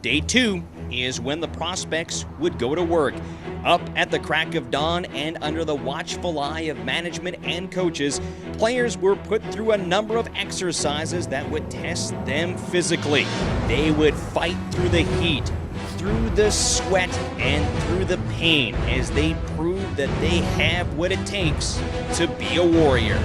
Day 2 is when the prospects would go to work. Up at the crack of dawn and under the watchful eye of management and coaches, players were put through a number of exercises that would test them physically. They would fight through the heat, through the sweat, and through the pain as they prove that they have what it takes to be a warrior.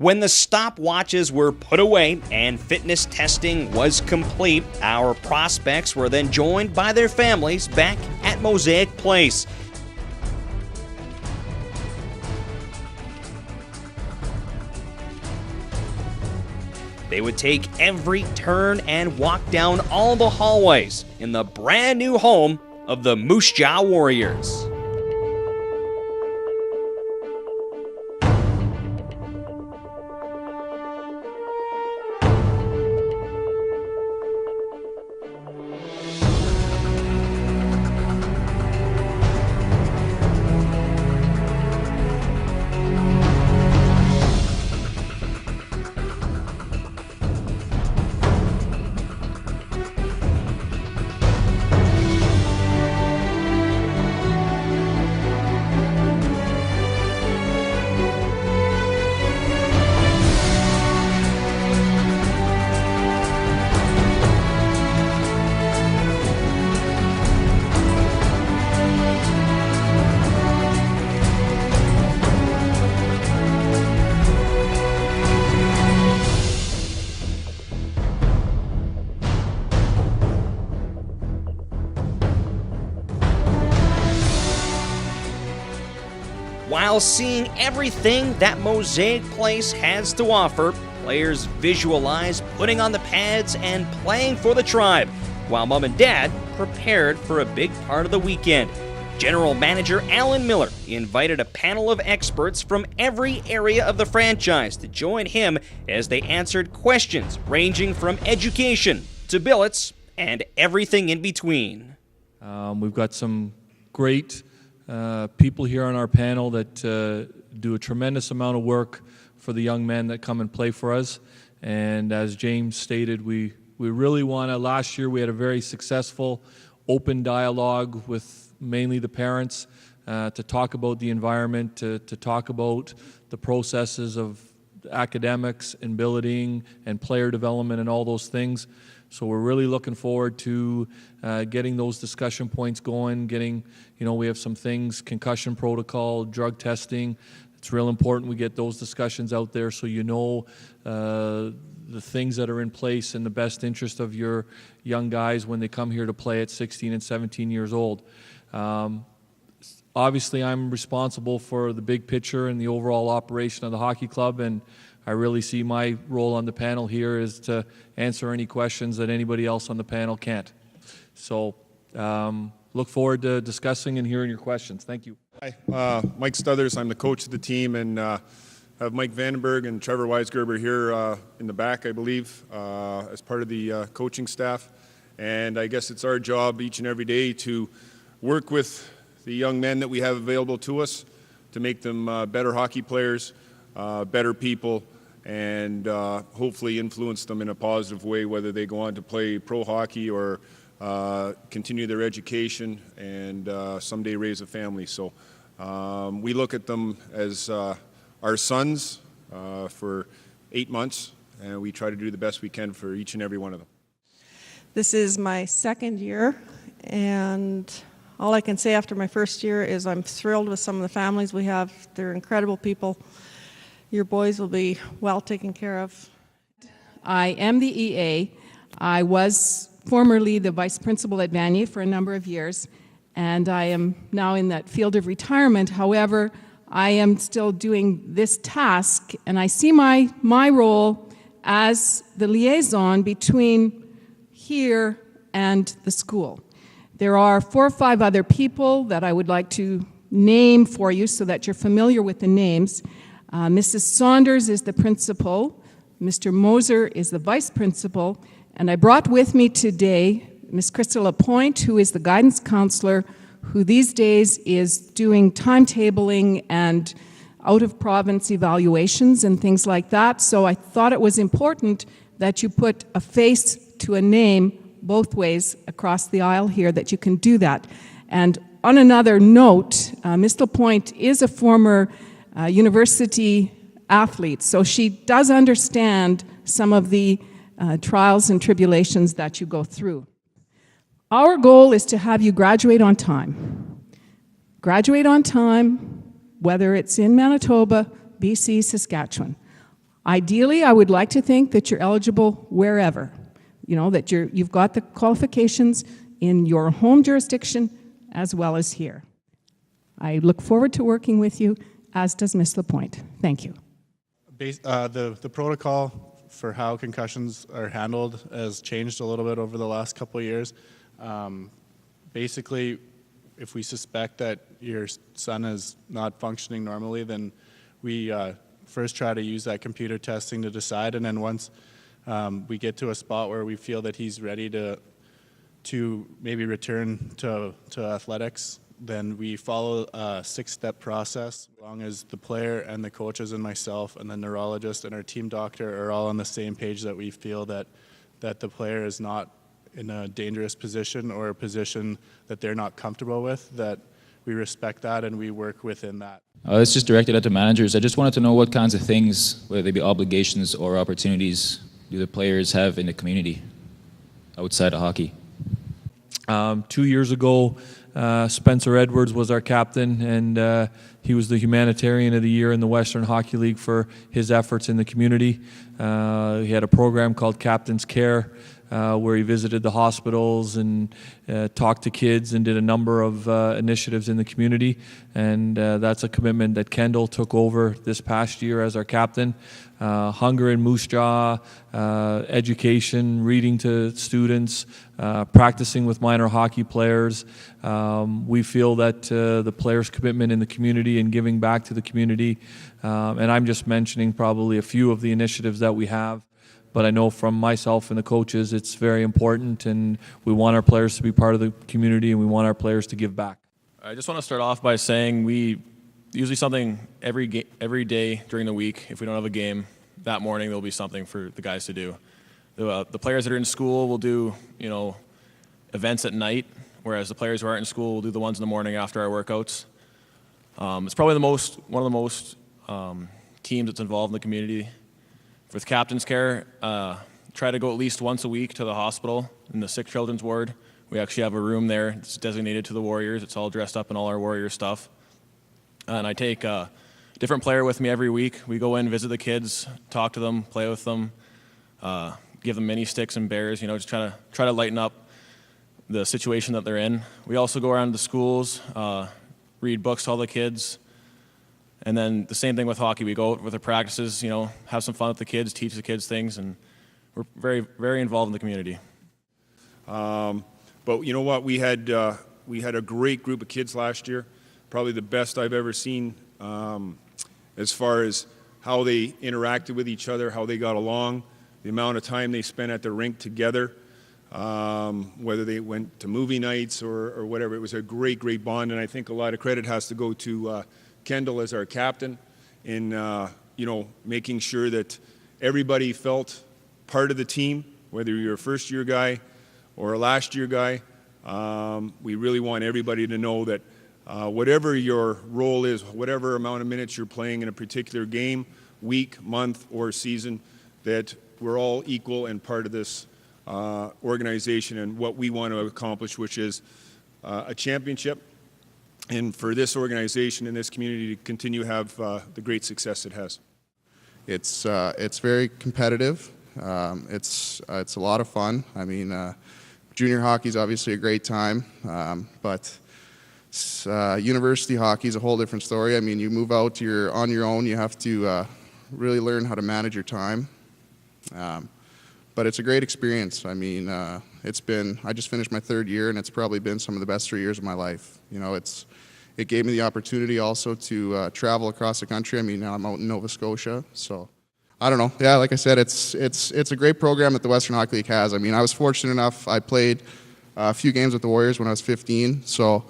When the stopwatches were put away and fitness testing was complete, our prospects were then joined by their families back at Mosaic Place. They would take every turn and walk down all the hallways in the brand new home of the Moose Jaw Warriors. While seeing everything that Mosaic Place has to offer, players visualize putting on the pads and playing for the Tribe, while Mom and Dad prepared for a big part of the weekend. General Manager Alan Miller invited a panel of experts from every area of the franchise to join him as they answered questions ranging from education to billets and everything in between. We've got some great people here on our panel that do a tremendous amount of work for the young men that come and play for us. And as James stated, we really want to, last year we had a very successful open dialogue with mainly the parents to talk about the environment, to talk about the processes of academics and billeting and player development and all those things. So we're really looking forward to getting those discussion points going, we have some things, concussion protocol, drug testing. It's real important we get those discussions out there so the things that are in place in the best interest of your young guys when they come here to play at 16 and 17 years old. Obviously, I'm responsible for the big picture and the overall operation of the hockey club, and I really see my role on the panel here is to answer any questions that anybody else on the panel can't. So look forward to discussing and hearing your questions. Thank you. Hi, Mike Stothers. I'm the coach of the team, and have Mike Vandenberg and Trevor Weisgerber here in the back, I believe, as part of the coaching staff. And I guess it's our job each and every day to work with the young men that we have available to us to make them better hockey players, better people, and hopefully influence them in a positive way, whether they go on to play pro hockey or continue their education and someday raise a family. So we look at them as our sons for 8 months, and we try to do the best we can for each and every one of them. This is my second year, and all I can say after my first year is I'm thrilled with some of the families we have. They're incredible people. Your boys will be well taken care of. I am the EA. I was formerly the vice principal at Vanier for a number of years, and I am now in that field of retirement. However, I am still doing this task, and I see my role as the liaison between here and the school. There are 4 or 5 other people that I would like to name for you so that you're familiar with the names. Mrs. Saunders is the principal, Mr. Moser is the vice principal, and I brought with me today Ms. Krista Lapointe, who is the guidance counselor, who these days is doing timetabling and out-of-province evaluations and things like that. So I thought it was important that you put a face to a name both ways across the aisle here, that you can do that. And on another note, Ms. Lapointe is a former university athlete, so she does understand some of the trials and tribulations that you go through. Our goal is to have you graduate on time. Graduate on time, whether it's in Manitoba, BC, Saskatchewan. Ideally, I would like to think that you're eligible wherever. That you've got the qualifications in your home jurisdiction as well as here. I look forward to working with you, as does Ms. Lapointe. Thank you. The protocol for how concussions are handled has changed a little bit over the last couple of years. Basically, if we suspect that your son is not functioning normally, then we first try to use that computer testing to decide, and then once we get to a spot where we feel that he's ready to maybe return to athletics, then we follow a 6-step process. As long as the player and the coaches and myself and the neurologist and our team doctor are all on the same page that we feel that the player is not in a dangerous position or a position that they're not comfortable with, that we respect that and we work within that. It's just directed at the managers. I just wanted to know what kinds of things, whether they be obligations or opportunities, do the players have in the community outside of hockey? 2 years ago, Spencer Edwards was our captain, and he was the Humanitarian of the Year in the Western Hockey League for his efforts in the community. He had a program called Captain's Care where he visited the hospitals and talked to kids and did a number of initiatives in the community. And that's a commitment that Kendall took over this past year as our captain. Hunger in Moose Jaw, education, reading to students, practicing with minor hockey players. We feel that the players' commitment in the community and giving back to the community, and I'm just mentioning probably a few of the initiatives that we have, but I know from myself and the coaches it's very important, and we want our players to be part of the community and we want our players to give back. I just want to start off by saying we usually something every day during the week. If we don't have a game that morning, there'll be something for the guys to do. The players that are in school will do, events at night, whereas the players who aren't in school will do the ones in the morning after our workouts. It's probably one of the most teams that's involved in the community. With Captain's Care, try to go at least once a week to the hospital in the sick children's ward. We actually have a room there that's designated to the Warriors. It's all dressed up in all our Warrior stuff. And I take a different player with me every week. We go in, visit the kids, talk to them, play with them, give them mini sticks and bears, just try to lighten up the situation that they're in. We also go around to the schools, read books to all the kids. And then the same thing with hockey. We go out with the practices, have some fun with the kids, teach the kids things, and we're very, very involved in the community. But you know what? We had a great group of kids last year, probably the best I've ever seen as far as how they interacted with each other, how they got along, the amount of time they spent at the rink together, whether they went to movie nights or whatever. It was a great, great bond, and I think a lot of credit has to go to Kendall as our captain in making sure that everybody felt part of the team, whether you're a first-year guy or a last-year guy. We really want everybody to know that whatever your role is, whatever amount of minutes you're playing in a particular game, week, month, or season, that we're all equal and part of this organization and what we want to accomplish, which is a championship, and for this organization and this community to continue to have the great success it has. It's very competitive. It's a lot of fun. I mean, junior hockey is obviously a great time, but university hockey is a whole different story. I mean, you move out, you're on your own. You have to really learn how to manage your time. But it's a great experience. I mean, I just finished my third year, and it's probably been some of the best 3 years of my life. It gave me the opportunity also to travel across the country. I mean, now I'm out in Nova Scotia, so I don't know. Yeah, like I said, it's a great program that the Western Hockey League has. I mean, I was fortunate enough. I played a few games with the Warriors when I was 15, so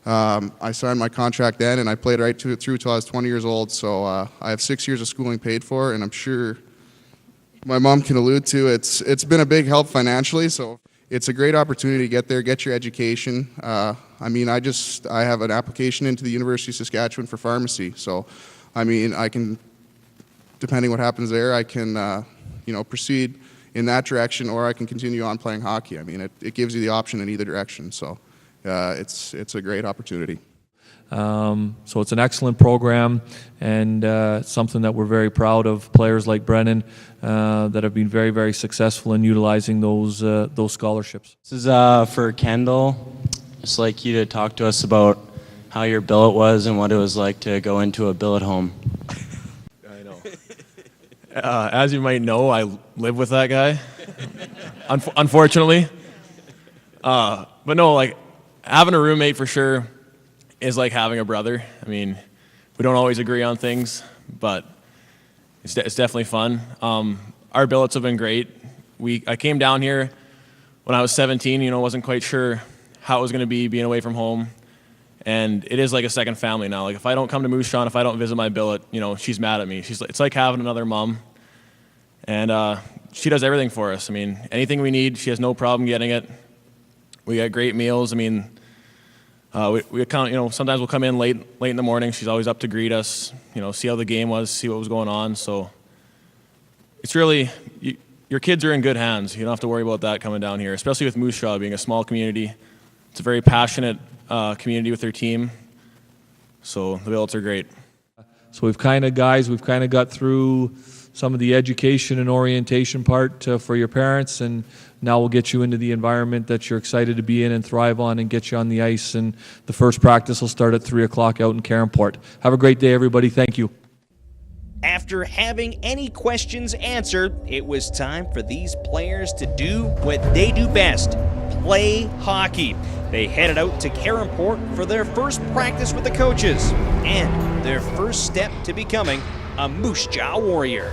I signed my contract then, and I played right through till I was 20 years old. So I have 6 years of schooling paid for, and I'm sure my mom can allude to it's been a big help financially. So it's a great opportunity to get there, get your education. I mean, I have an application into the University of Saskatchewan for pharmacy. So, I mean, I can, depending what happens there, I can, proceed in that direction, or I can continue on playing hockey. I mean, it gives you the option in either direction. So, it's a great opportunity. So it's an excellent program, and something that we're very proud of. Players like Brennan that have been very, very successful in utilizing those scholarships. This is for Kendall. Just like you to talk to us about how your billet was and what it was like to go into a billet home. I know. As you might know, I live with that guy, unfortunately. But no, like having a roommate for sure is like having a brother. I mean, we don't always agree on things, but it's definitely fun. Our billets have been great. I came down here when I was 17, wasn't quite sure how it was going to be being away from home. And it is like a second family now. Like if I don't come to Moose Jaw, if I don't visit my billet, she's mad at me. It's like having another mom. And she does everything for us. I mean, anything we need, she has no problem getting it. We got great meals. I mean, we sometimes we'll come in late in the morning. She's always up to greet us, see how the game was, see what was going on. So it's really, your kids are in good hands. You don't have to worry about that coming down here, especially with Moose Jaw being a small community. It's a very passionate community with their team. So the billets are great. So we've kind of got through some of the education and orientation part for your parents, and now we'll get you into the environment that you're excited to be in and thrive on and get you on the ice. And the first practice will start at 3 o'clock out in Caronport. Have a great day, everybody. Thank you. After having any questions answered, it was time for these players to do what they do best, play hockey. They headed out to Caronport for their first practice with the coaches and their first step to becoming a Moose Jaw Warrior.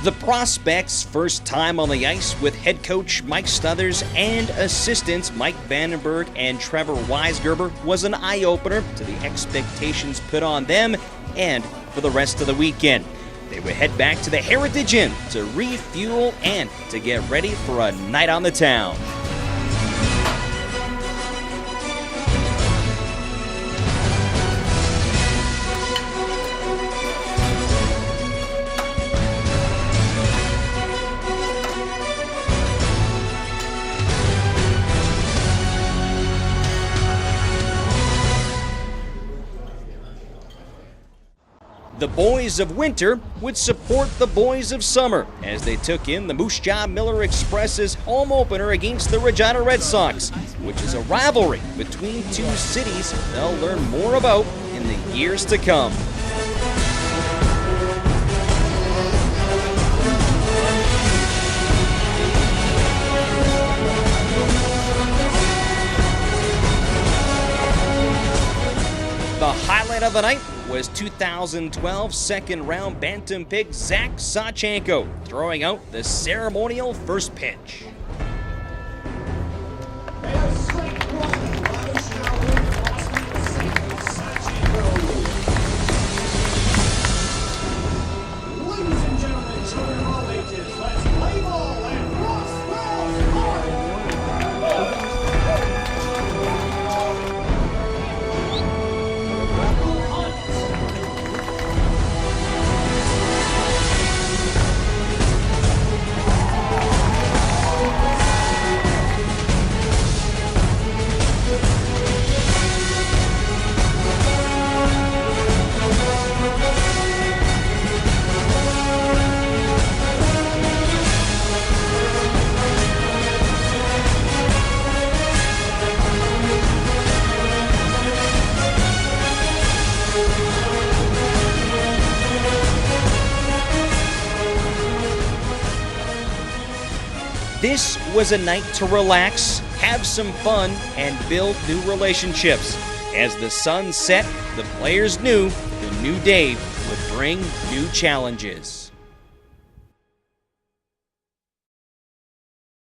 The Prospects' first time on the ice with head coach Mike Stothers and assistants Mike Vandenberg and Trevor Weisgerber was an eye-opener to the expectations put on them and for the rest of the weekend. They would head back to the Heritage Inn to refuel and to get ready for a night on the town. The boys of winter would support the boys of summer as they took in the Moose Jaw Miller Express's home opener against the Regina Red Sox, which is a rivalry between two cities they'll learn more about in the years to come. The highlight of the night was 2012 second-round Bantam pick Zach Sawchenko throwing out the ceremonial first pitch. This was a night to relax, have some fun, and build new relationships. As the sun set, the players knew the new day would bring new challenges.